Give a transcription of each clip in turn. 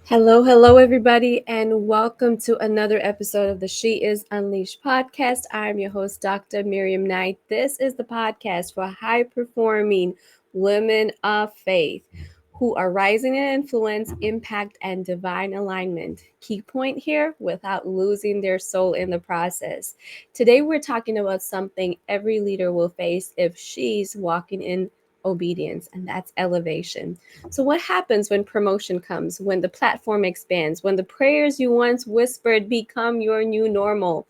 Hello, everybody, and welcome to another episode of the She Is Unleashed podcast. I'm your host, Dr. Mirriam Knight. This is the podcast for high performing women of faith who are rising in influence, impact, and divine alignment. Key point here without losing their soul in the process. Today, we're talking about something every leader will face if she's walking in obedience, and that's elevation. So, what happens when promotion comes, when the platform expands, when the prayers you once whispered become your new normal?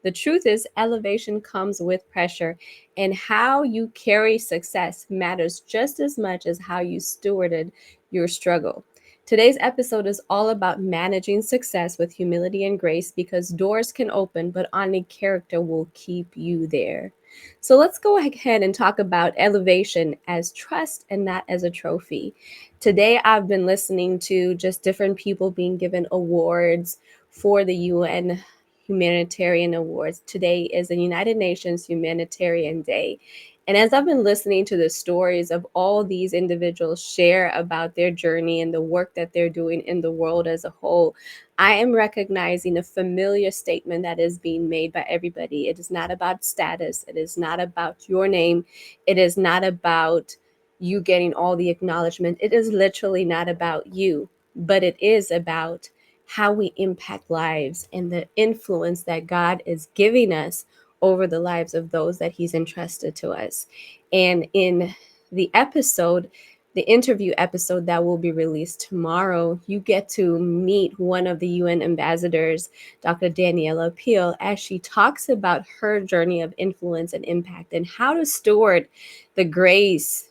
The truth is, elevation comes with pressure, and how you carry success matters just as much as how you stewarded your struggle. Today's episode is all about managing success with humility and grace because doors can open, but only character will keep you there. So let's go ahead and talk about elevation as trust and not as a trophy. Today, I've been listening to just different people being given awards for the UN Humanitarian Awards. Today is the United Nations Humanitarian Day. And as I've been listening to the stories of all these individuals share about their journey and the work that they're doing in the world as a whole, I am recognizing a familiar statement that is being made by everybody. It is not about status, it is not about your name, it is not about you getting all the acknowledgement. It is literally not about you, but it is about how we impact lives and the influence that God is giving us over the lives of those that He's entrusted to us. And in the episode, the interview episode that will be released tomorrow, you get to meet one of the UN ambassadors, Dr. Daniela Peel, as she talks about her journey of influence and impact and how to steward the grace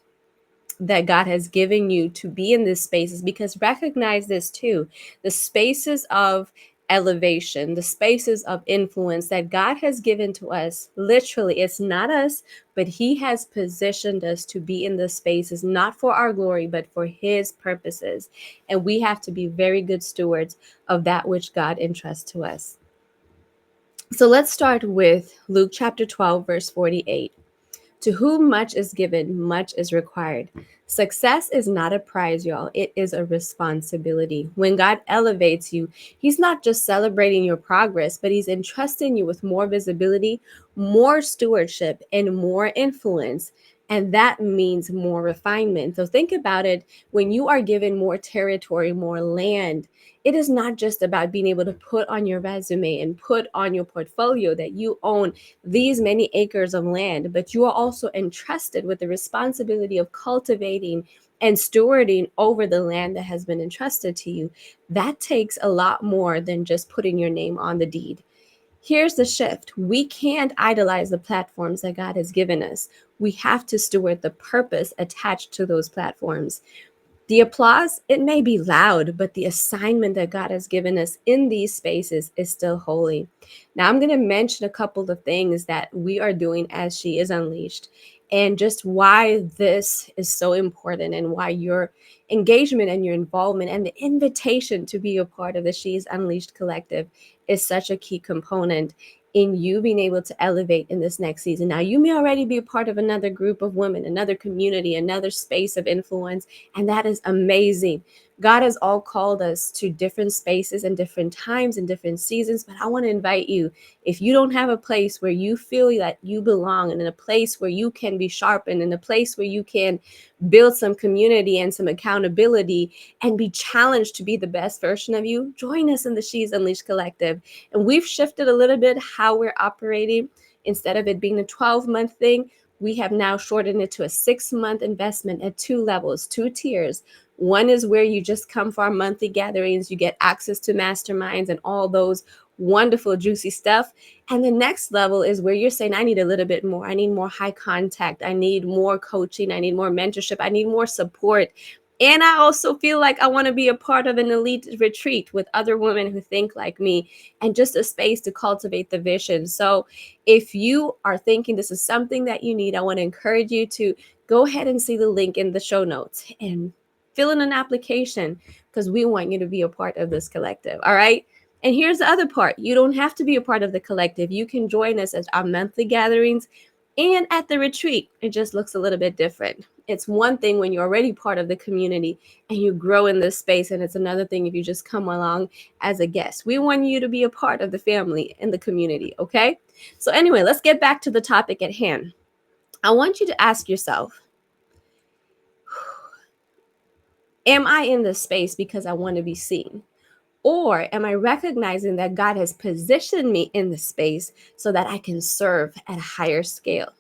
that God has given you to be in these spaces, because recognize this too, the spaces of elevation, the spaces of influence that God has given to us. Literally, it's not us, but He has positioned us to be in the spaces, not for our glory, but for His purposes. And we have to be very good stewards of that which God entrusts to us. So let's start with Luke chapter 12, verse 48. To whom much is given, much is required. Success is not a prize, y'all. It is a responsibility. When God elevates you, He's not just celebrating your progress, but He's entrusting you with more visibility, more stewardship, and more influence. And that means more refinement. So think about it. When you are given more territory, more land, it is not just about being able to put on your resume and put on your portfolio that you own these many acres of land, but you are also entrusted with the responsibility of cultivating and stewarding over the land that has been entrusted to you. That takes a lot more than just putting your name on the deed. Here's the shift. We can't idolize the platforms that God has given us. We have to steward the purpose attached to those platforms. The applause, it may be loud, but the assignment that God has given us in these spaces is still holy. Now, I'm going to mention a couple of things that we are doing as She Is Unleashed and just why this is so important and why your engagement and your involvement and the invitation to be a part of the She Is Unleashed collective is such a key component in you being able to elevate in this next season. Now, you may already be a part of another group of women, another community, another space of influence, and that is amazing. God has all called us to different spaces and different times and different seasons, but I want to invite you, if you don't have a place where you feel that you belong and in a place where you can be sharpened, in a place where you can build some community and some accountability and be challenged to be the best version of you, join us in the She's Unleashed Collective. And we've shifted a little bit how we're operating. Instead of it being a 12-month thing, we have now shortened it to a 6-month investment at 2 levels, 2 tiers. One is where you just come for our monthly gatherings, you get access to masterminds and all those wonderful, juicy stuff. And the next level is where you're saying, I need a little bit more. I need more high contact. I need more coaching. I need more mentorship. I need more support. And I also feel like I want to be a part of an elite retreat with other women who think like me and just a space to cultivate the vision. So if you are thinking this is something that you need, I want to encourage you to go ahead and see the link in the show notes and fill in an application because we want you to be a part of this collective. All right. And here's the other part. You don't have to be a part of the collective. You can join us at our monthly gatherings and at the retreat. It just looks a little bit different. It's one thing when you're already part of the community and you grow in this space, and it's another thing if you just come along as a guest. We want you to be a part of the family and the community, okay? So anyway, let's get back to the topic at hand. I want you to ask yourself, am I in this space because I want to be seen? Or am I recognizing that God has positioned me in this space so that I can serve at a higher scale?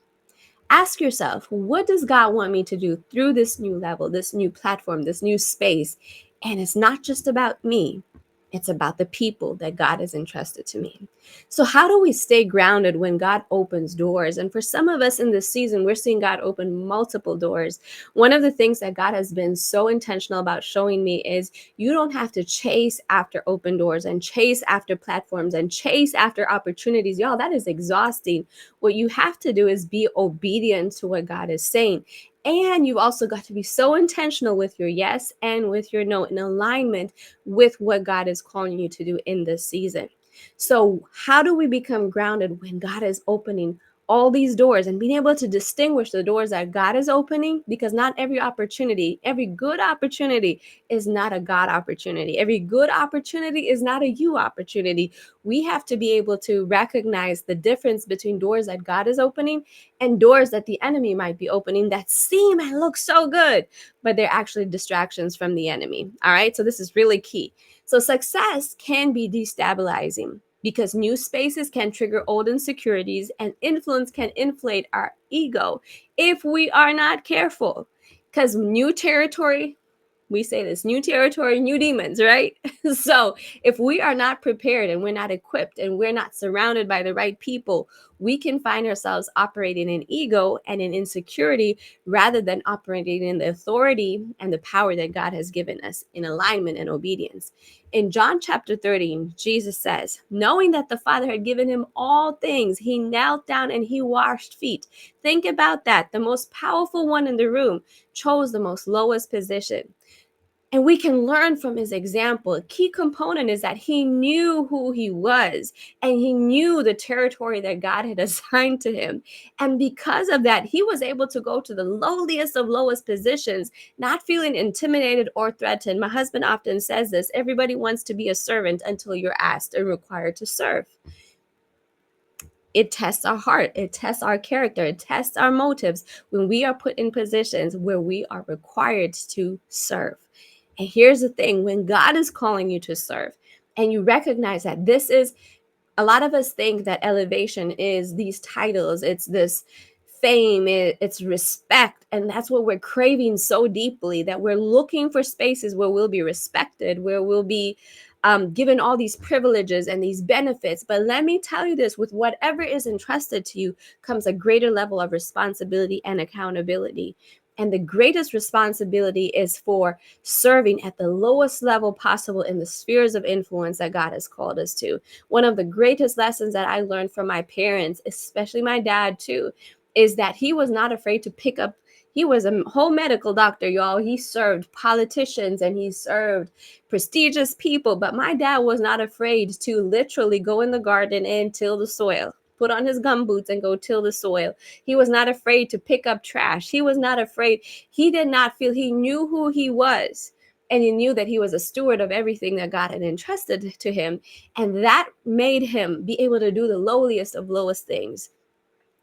Ask yourself, what does God want me to do through this new level, this new platform, this new space? And it's not just about me. It's about the people that God has entrusted to me. So, how do we stay grounded when God opens doors? And for some of us in this season, we're seeing God open multiple doors. One of the things that God has been so intentional about showing me is you don't have to chase after open doors and chase after platforms and chase after opportunities. Y'all, that is exhausting. What you have to do is be obedient to what God is saying. And you've also got to be so intentional with your yes and with your no in alignment with what God is calling you to do in this season. So, how do we become grounded when God is opening all these doors and being able to distinguish the doors that God is opening? Because not every opportunity, every good opportunity is not a God opportunity. Every good opportunity is not a you opportunity. We have to be able to recognize the difference between doors that God is opening and doors that the enemy might be opening that seem and look so good, but they're actually distractions from the enemy. All right. So this is really key. So success can be destabilizing because new spaces can trigger old insecurities and influence can inflate our ego if we are not careful. Because new territory, we say this, new territory, new demons, right? So if we are not prepared and we're not equipped and we're not surrounded by the right people, we can find ourselves operating in ego and in insecurity rather than operating in the authority and the power that God has given us in alignment and obedience. In John chapter 13, Jesus says, knowing that the Father had given him all things, he knelt down and he washed feet. Think about that. The most powerful one in the room chose the most lowest position. And we can learn from his example. A key component is that he knew who he was and he knew the territory that God had assigned to him. And because of that, he was able to go to the lowliest of lowest positions, not feeling intimidated or threatened. My husband often says this, everybody wants to be a servant until you're asked and required to serve. It tests our heart, it tests our character, it tests our motives when we are put in positions where we are required to serve. And here's the thing, when God is calling you to serve and you recognize that this is, a lot of us think that elevation is these titles, it's this fame, it's respect. And that's what we're craving so deeply, that we're looking for spaces where we'll be respected, where we'll be given all these privileges and these benefits. But let me tell you this, with whatever is entrusted to you comes a greater level of responsibility and accountability. And the greatest responsibility is for serving at the lowest level possible in the spheres of influence that God has called us to. One of the greatest lessons that I learned from my parents, especially my dad too, is that he was not afraid to pick up. He was a whole medical doctor, y'all. He served politicians and he served prestigious people. But my dad was not afraid to literally go in the garden and till the soil, put on his gumboots and go till the soil. He was not afraid to pick up trash. He was not afraid. He did not feel, he knew who he was. And he knew that he was a steward of everything that God had entrusted to him. And that made him be able to do the lowliest of lowest things.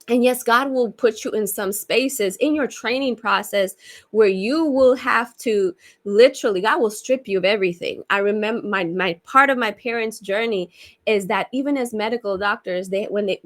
And yes, God will put you in some spaces in your training process where you will have to literally, God will strip you of everything. I remember my part of my parents' journey is that even as medical doctors,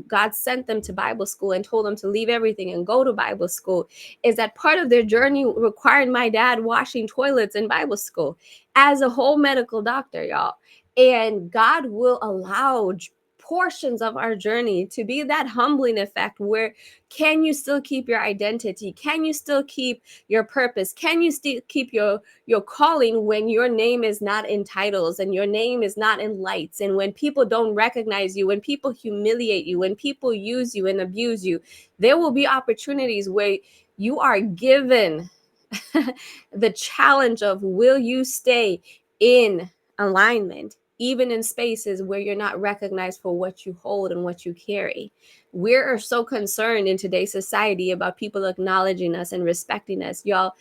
God sent them to Bible school and told them to leave everything and go to Bible school, is that part of their journey required my dad washing toilets in Bible school as a whole medical doctor, y'all. And God will allow portions of our journey to be that humbling effect where can you still keep your identity? Can you still keep your purpose? Can you still keep your calling when your name is not in titles and your name is not in lights, and when people don't recognize you, when people humiliate you, when people use you and abuse you? There will be opportunities where you are given the challenge of, will you stay in alignment? even in spaces where you're not recognized for what you hold and what you carry. We're so concerned in today's society about people acknowledging us and respecting us. Y'all,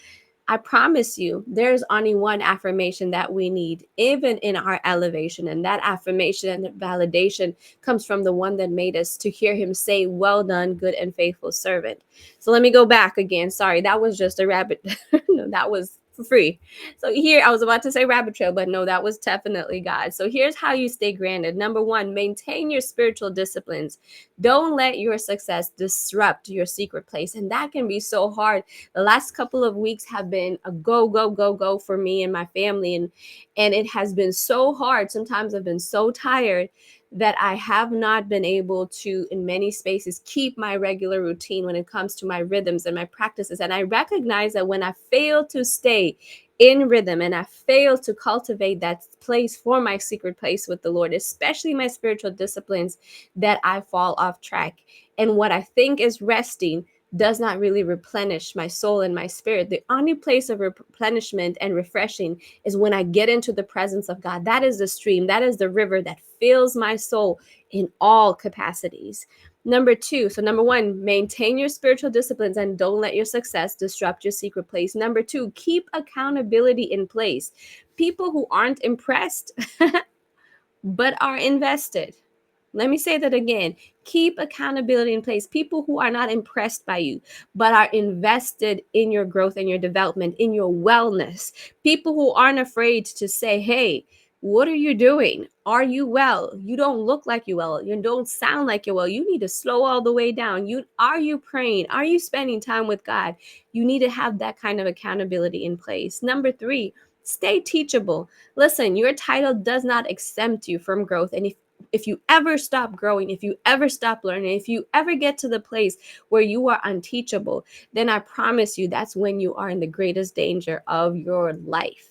I promise you, there's only one affirmation that we need, even in our elevation. And that affirmation and validation comes from the one that made us, to hear him say, "Well done, good and faithful servant." So let me go back again. Sorry, that was just a rabbit. No, that was for free. So here, I was about to say rabbit trail, but no, that was definitely God. So here's how you stay grounded. Number one, maintain your spiritual disciplines. Don't let your success disrupt your secret place. And that can be so hard. The last couple of weeks have been a go, go, go, go for me and my family. And it has been so hard. Sometimes I've been so tired that I have not been able to, in many spaces, keep my regular routine when it comes to my rhythms and my practices. And I recognize that when I fail to stay in rhythm and I fail to cultivate that place for my secret place with the Lord, especially my spiritual disciplines, that I fall off track. And what I think is resting does not really replenish my soul and my spirit. The only place of replenishment and refreshing is when I get into the presence of God. That is the stream, that is the river that fills my soul in all capacities. Number two, so number one, maintain your spiritual disciplines and don't let your success disrupt your secret place. Number two, keep accountability in place. People who aren't impressed but are invested. Let me say that again. Keep accountability in place. People who are not impressed by you, but are invested in your growth and your development, in your wellness. People who aren't afraid to say, "Hey, what are you doing? Are you well? You don't look like you well. You don't sound like you're well. You need to slow all the way down. Are you praying? Are you spending time with God?" You need to have that kind of accountability in place. Number three, stay teachable. Listen, your title does not exempt you from growth. And if you ever stop growing, if you ever stop learning, if you ever get to the place where you are unteachable, then I promise you that's when you are in the greatest danger of your life.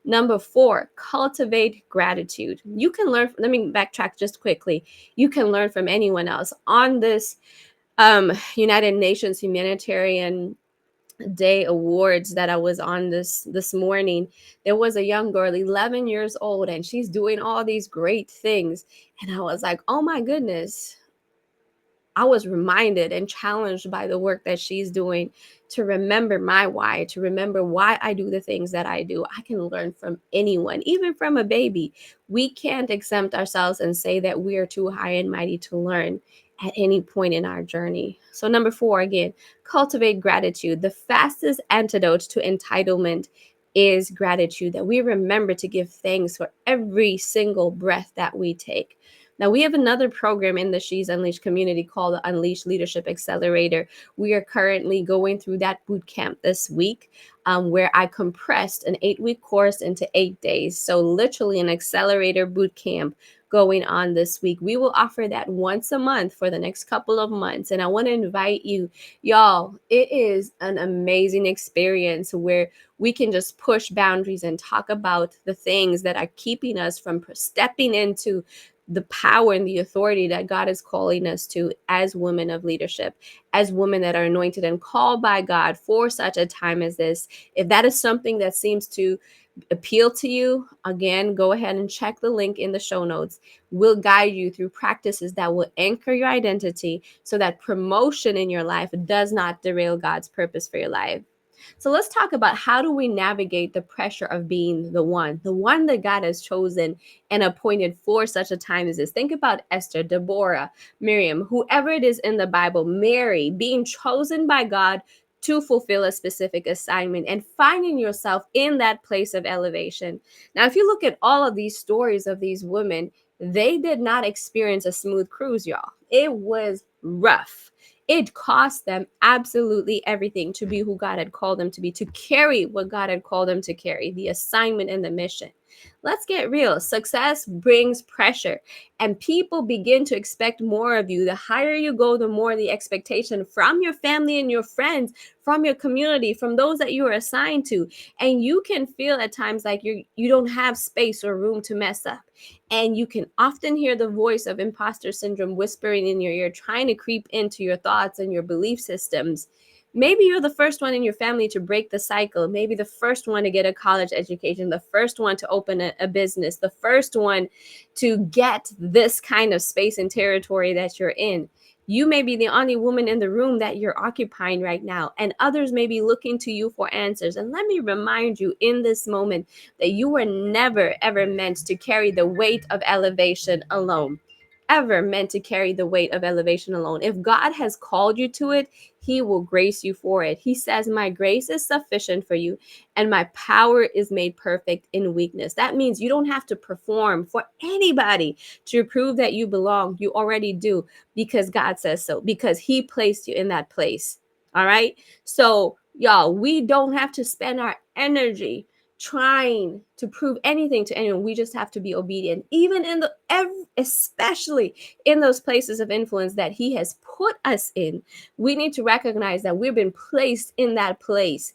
Number four, cultivate gratitude. You can learn. Let me backtrack just quickly. You can learn from anyone else. On this United Nations Humanitarian Day awards that I was on this morning, there was a young girl, 11 years old, and she's doing all these great things. And I was like, oh my goodness, I was reminded and challenged by the work that she's doing to remember my why, to remember why I do the things that I do. I can learn from anyone, even from a baby. We can't exempt ourselves and say that we are too high and mighty to learn at any point in our journey. So, number four, again, cultivate gratitude. The fastest antidote to entitlement is gratitude, that we remember to give thanks for every single breath that we take. Now, we have another program in the She's Unleashed community called the Unleashed Leadership Accelerator. We are currently going through that boot camp this week, where I compressed an 8-week course into 8 days. So literally an accelerator boot camp going on this week. We will offer that once a month for the next couple of months. And I want to invite you, y'all, it is an amazing experience where we can just push boundaries and talk about the things that are keeping us from stepping into the power and the authority that God is calling us to as women of leadership, as women that are anointed and called by God for such a time as this. If that is something that seems to appeal to you, again, go ahead and check the link in the show notes. We'll guide you through practices that will anchor your identity so that promotion in your life does not derail God's purpose for your life. So let's talk about, how do we navigate the pressure of being the one that God has chosen and appointed for such a time as this. Think about Esther, Deborah, Mirriam, whoever it is in the Bible, Mary, being chosen by God to fulfill a specific assignment and finding yourself in that place of elevation. Now, if you look at all of these stories of these women, they did not experience a smooth cruise, y'all. It was rough. It cost them absolutely everything to be who God had called them to be, to carry what God had called them to carry, the assignment and the mission. Let's get real. Success brings pressure, and people begin to expect more of you. The higher you go, the more the expectation from your family and your friends, from your community, from those that you are assigned to. And you can feel at times like you don't have space or room to mess up. And you can often hear the voice of imposter syndrome whispering in your ear, trying to creep into your thoughts and your belief systems. Maybe you're the first one in your family to break the cycle. Maybe the first one to get a college education, the first one to open a business, the first one to get this kind of space and territory that you're in. You may be the only woman in the room that you're occupying right now, and others may be looking to you for answers. And let me remind you in this moment that you were never, ever meant to carry the weight of elevation alone. Ever meant to carry the weight of elevation alone. If God has called you to it, He will grace you for it. He says, my grace is sufficient for you, and my power is made perfect in weakness. That means you don't have to perform for anybody to prove that you belong. You already do, because God says so, because He placed you in that place. All right. So, y'all, we don't have to spend our energy trying to prove anything to anyone. We just have to be obedient, even in especially in those places of influence that He has put us in. We need to recognize that we've been placed in that place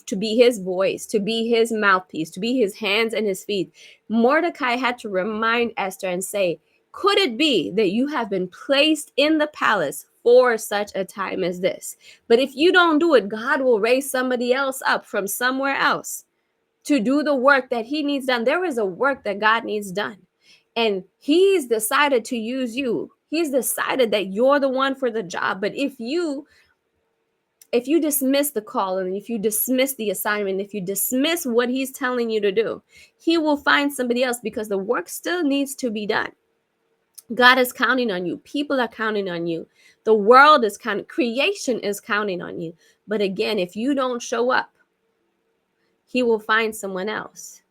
to be His voice, to be His mouthpiece, to be His hands and His feet. Mordecai had to remind Esther and say, could it be that you have been placed in the palace for such a time as this? But if you don't do it, God will raise somebody else up from somewhere else to do the work that He needs done. There is a work that God needs done, and He's decided to use you. He's decided that you're the one for the job. But if you dismiss the call, and if you dismiss the assignment, if you dismiss what He's telling you to do, He will find somebody else, because the work still needs to be done. God is counting on you. People are counting on you. The world is counting. Creation is counting on you. But again, if you don't show up, He will find someone else.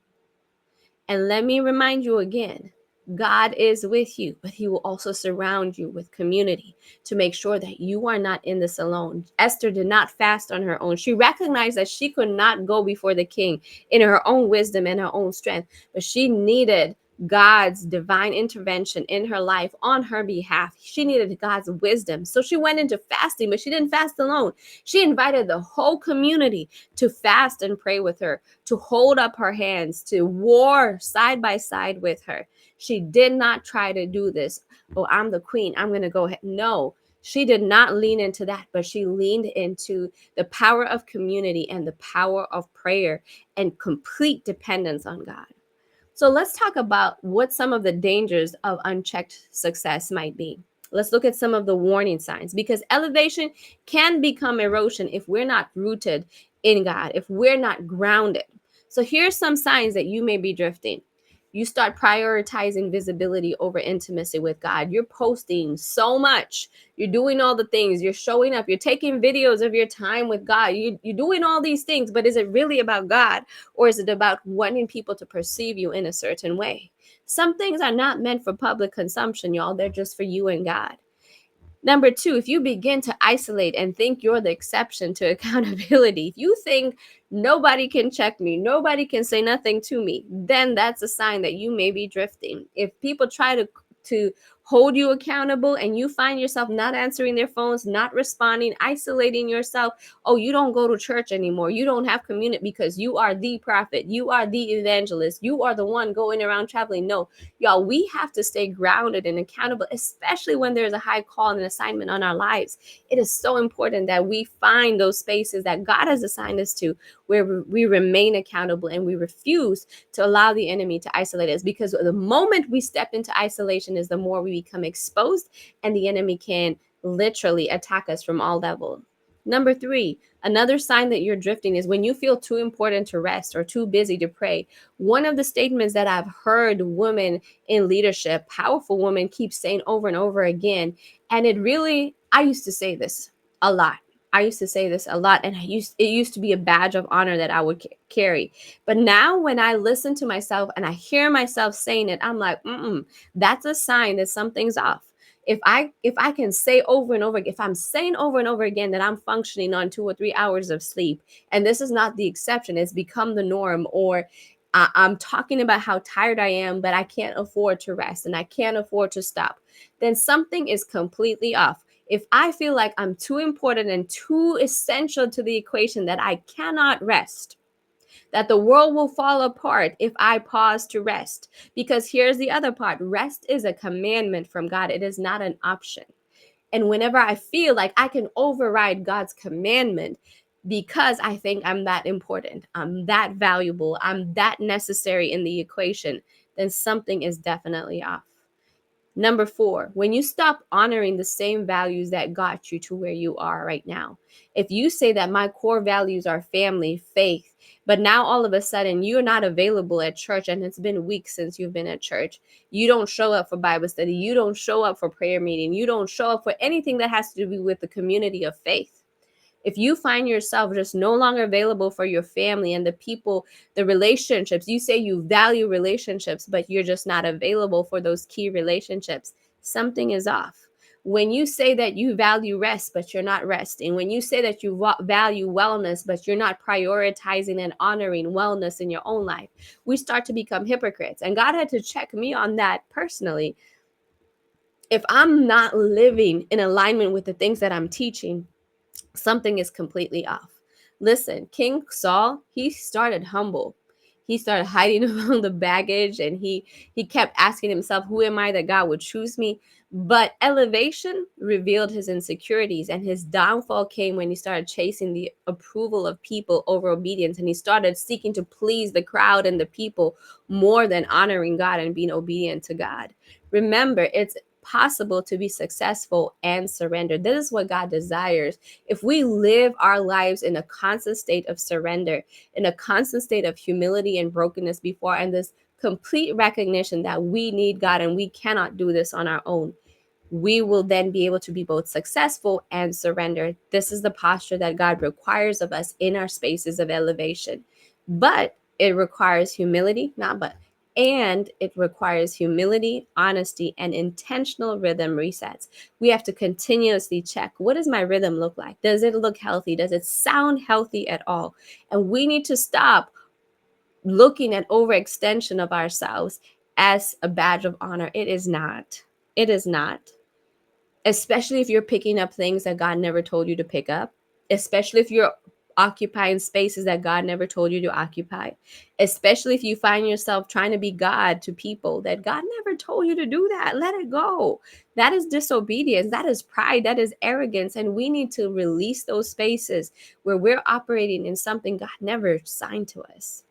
And let me remind you again, God is with you, but He will also surround you with community to make sure that you are not in this alone. Esther did not fast on her own. She recognized that she could not go before the king in her own wisdom and her own strength, but she needed God's divine intervention in her life on her behalf. She needed God's wisdom. So she went into fasting, but she didn't fast alone. She invited the whole community to fast and pray with her, to hold up her hands, to war side by side with her. She did not try to do this. Oh, I'm the queen, I'm going to go ahead. No, she did not lean into that, but she leaned into the power of community and the power of prayer and complete dependence on God. So let's talk about what some of the dangers of unchecked success might be. Let's look at some of the warning signs, because elevation can become erosion if we're not rooted in God, if we're not grounded. So here's some signs that you may be drifting. You start prioritizing visibility over intimacy with God. You're posting so much. You're doing all the things. You're showing up. You're taking videos of your time with God. You're doing all these things, but is it really about God, or is it about wanting people to perceive you in a certain way? Some things are not meant for public consumption, y'all. They're just for you and God. Number two, if you begin to isolate and think you're the exception to accountability, if you think nobody can check me, nobody can say nothing to me, then that's a sign that you may be drifting. If people try to hold you accountable and you find yourself not answering their phones, not responding, isolating yourself, oh, you don't go to church anymore, you don't have community because you are the prophet, you are the evangelist, you are the one going around traveling. No, y'all, we have to stay grounded and accountable, especially when there's a high call and an assignment on our lives. It is so important that we find those spaces that God has assigned us to, where we remain accountable and we refuse to allow the enemy to isolate us, because the moment we step into isolation is the more we become exposed, and the enemy can literally attack us from all levels. Number three, another sign that you're drifting is when you feel too important to rest or too busy to pray. One of the statements that I've heard women in leadership, powerful women, keep saying over and over again, and I used to say this a lot. And it used to be a badge of honor that I would carry. But now when I listen to myself and I hear myself saying it, I'm like, that's a sign that something's off. If I can say over and over, if I'm saying over and over again that I'm functioning on 2 or 3 hours of sleep, and this is not the exception, it's become the norm, or I'm talking about how tired I am, but I can't afford to rest and I can't afford to stop, then something is completely off. If I feel like I'm too important and too essential to the equation that I cannot rest, that the world will fall apart if I pause to rest. Because here's the other part. Rest is a commandment from God. It is not an option. And whenever I feel like I can override God's commandment because I think I'm that important, I'm that valuable, I'm that necessary in the equation, then something is definitely off. Number 4, when you stop honoring the same values that got you to where you are right now. If you say that my core values are family, faith, but now all of a sudden you're not available at church and it's been weeks since you've been at church, you don't show up for Bible study, you don't show up for prayer meeting, you don't show up for anything that has to do with the community of faith. If you find yourself just no longer available for your family and the people, the relationships, you say you value relationships, but you're just not available for those key relationships, something is off. When you say that you value rest, but you're not resting, when you say that you value wellness, but you're not prioritizing and honoring wellness in your own life, we start to become hypocrites. And God had to check me on that personally. If I'm not living in alignment with the things that I'm teaching, something is completely off. Listen, King Saul, he started humble. He started hiding among the baggage, and he kept asking himself, who am I that God would choose me? But elevation revealed his insecurities, and his downfall came when he started chasing the approval of people over obedience, and he started seeking to please the crowd and the people more than honoring God and being obedient to God. Remember, it's possible to be successful and surrender. This is what God desires. If we live our lives in a constant state of surrender, in a constant state of humility and brokenness before, and this complete recognition that we need God and we cannot do this on our own, we will then be able to be both successful and surrender. This is the posture that God requires of us in our spaces of elevation. But it requires humility, and it requires humility, honesty, and intentional rhythm resets. We have to continuously check, what does my rhythm look like? Does it look healthy? Does it sound healthy at all? And we need to stop looking at overextension of ourselves as a badge of honor. It is not. It is not. Especially if you're picking up things that God never told you to pick up, especially if you're occupying spaces that God never told you to occupy, especially if you find yourself trying to be God to people that God never told you to do that. Let it go. That is disobedience. That is pride. That is arrogance. And we need to release those spaces where we're operating in something God never signed to us.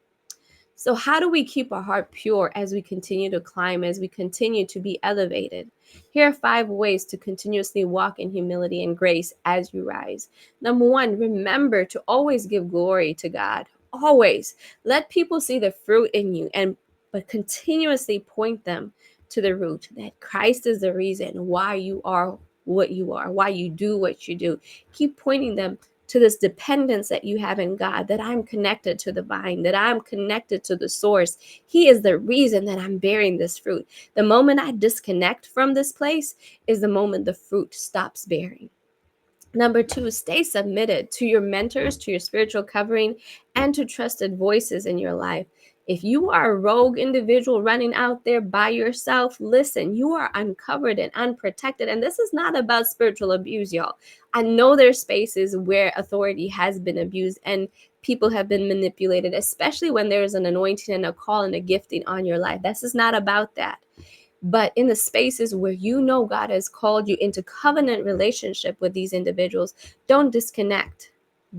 So how do we keep our heart pure as we continue to climb, as we continue to be elevated? Here are 5 ways to continuously walk in humility and grace as you rise. Number 1, remember to always give glory to God. Always. Let people see the fruit in you, but continuously point them to the root, that Christ is the reason why you are what you are, why you do what you do. Keep pointing them to this dependence that you have in God, that I'm connected to the vine, that I'm connected to the source. He is the reason that I'm bearing this fruit. The moment I disconnect from this place is the moment the fruit stops bearing. Number 2, stay submitted to your mentors, to your spiritual covering, and to trusted voices in your life. If you are a rogue individual running out there by yourself, listen, you are uncovered and unprotected. And this is not about spiritual abuse, y'all. I know there's spaces where authority has been abused and people have been manipulated, especially when there's an anointing and a call and a gifting on your life. This is not about that. But in the spaces where you know God has called you into covenant relationship with these individuals, don't disconnect.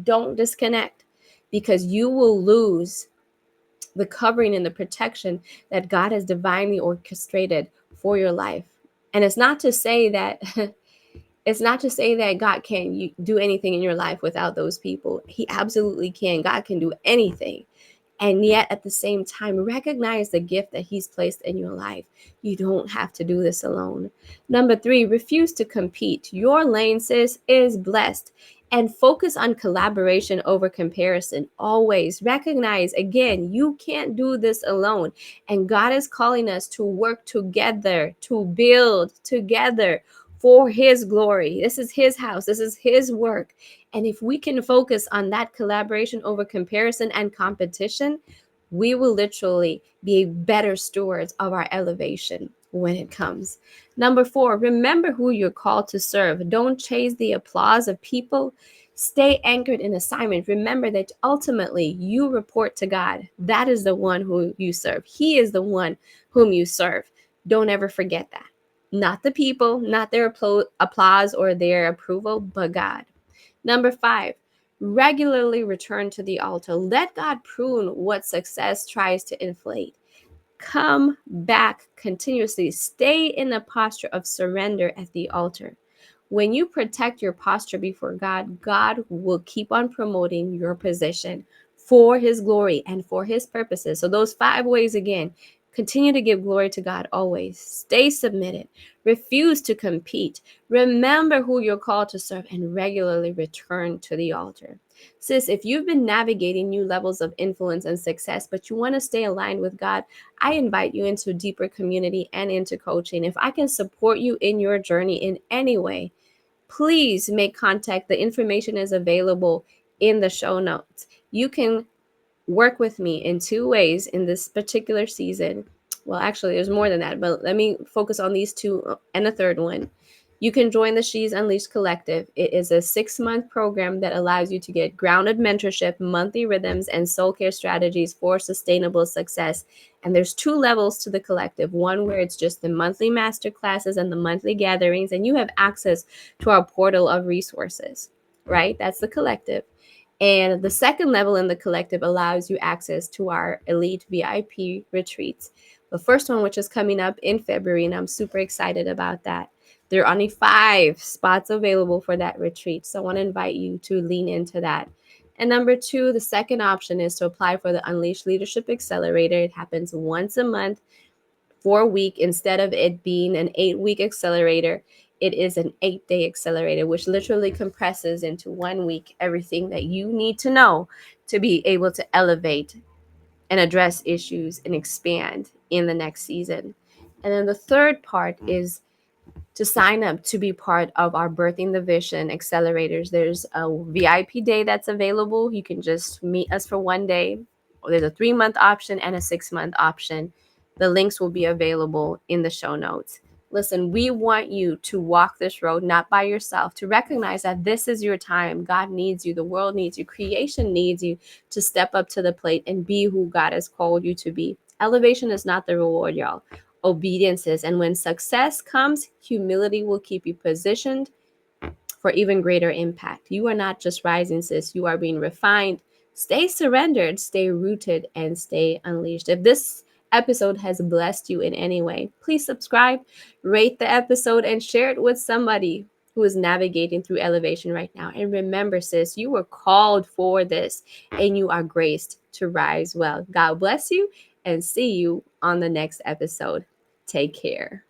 Don't disconnect, because you will lose the covering and the protection that God has divinely orchestrated for your life. And it's not to say that God can't do anything in your life without those people. He absolutely can. God can do anything. And yet at the same time, recognize the gift that He's placed in your life. You don't have to do this alone. Number 3, refuse to compete. Your lane, sis, is blessed. And focus on collaboration over comparison. Always recognize, again, you can't do this alone. And God is calling us to work together, to build together for His glory. This is His house. This is His work. And if we can focus on that collaboration over comparison and competition, we will literally be better stewards of our elevation when it comes. Number 4, remember who you're called to serve. Don't chase the applause of people. Stay anchored in assignment. Remember that ultimately you report to God. That is the one who you serve. He is the one whom you serve. Don't ever forget that. Not the people, not their applause or their approval, but God. Number 5, regularly return to the altar. Let God prune what success tries to inflate. Come back continuously. Stay in the posture of surrender at the altar. When you protect your posture before God, God will keep on promoting your position for his glory and for his purposes. So, those 5 ways again: continue to give glory to God always, stay submitted, refuse to compete, remember who you're called to serve, and regularly return to the altar. Sis, if you've been navigating new levels of influence and success, but you want to stay aligned with God, I invite you into a deeper community and into coaching. If I can support you in your journey in any way, please make contact. The information is available in the show notes. You can work with me in 2 ways in this particular season. Well, actually, there's more than that, but let me focus on these 2 and a third one. You can join the She's Unleashed Collective. It is a 6-month program that allows you to get grounded mentorship, monthly rhythms, and soul care strategies for sustainable success. And there's 2 levels to the collective. One where it's just the monthly master classes and the monthly gatherings, and you have access to our portal of resources, right? That's the collective. And the second level in the collective allows you access to our elite VIP retreats. The first one, which is coming up in February, and I'm super excited about that. There are only 5 spots available for that retreat. So I want to invite you to lean into that. And number 2, the second option is to apply for the Unleashed Leadership Accelerator. It happens once a month for a week. Instead of it being an 8-week accelerator, it is an 8-day accelerator, which literally compresses into 1 week everything that you need to know to be able to elevate and address issues and expand in the next season. And then the third part is to sign up to be part of our Birthing the Vision accelerators. There's a VIP day that's available. You can just meet us for 1 day. There's a 3-month option and a 6-month option. The links will be available in the show notes. Listen, we want you to walk this road not by yourself, to recognize that this is your time. God needs you. The world needs you. Creation needs you to step up to the plate and be who God has called you to be. Elevation is not the reward, y'all. Obedience is. And when success comes, humility will keep you positioned for even greater impact. You are not just rising, sis. You are being refined. Stay surrendered, stay rooted, and stay unleashed. If this episode has blessed you in any way, please subscribe, rate the episode, and share it with somebody who is navigating through elevation right now. And remember, sis, you were called for this and you are graced to rise well. God bless you and see you on the next episode. Take care.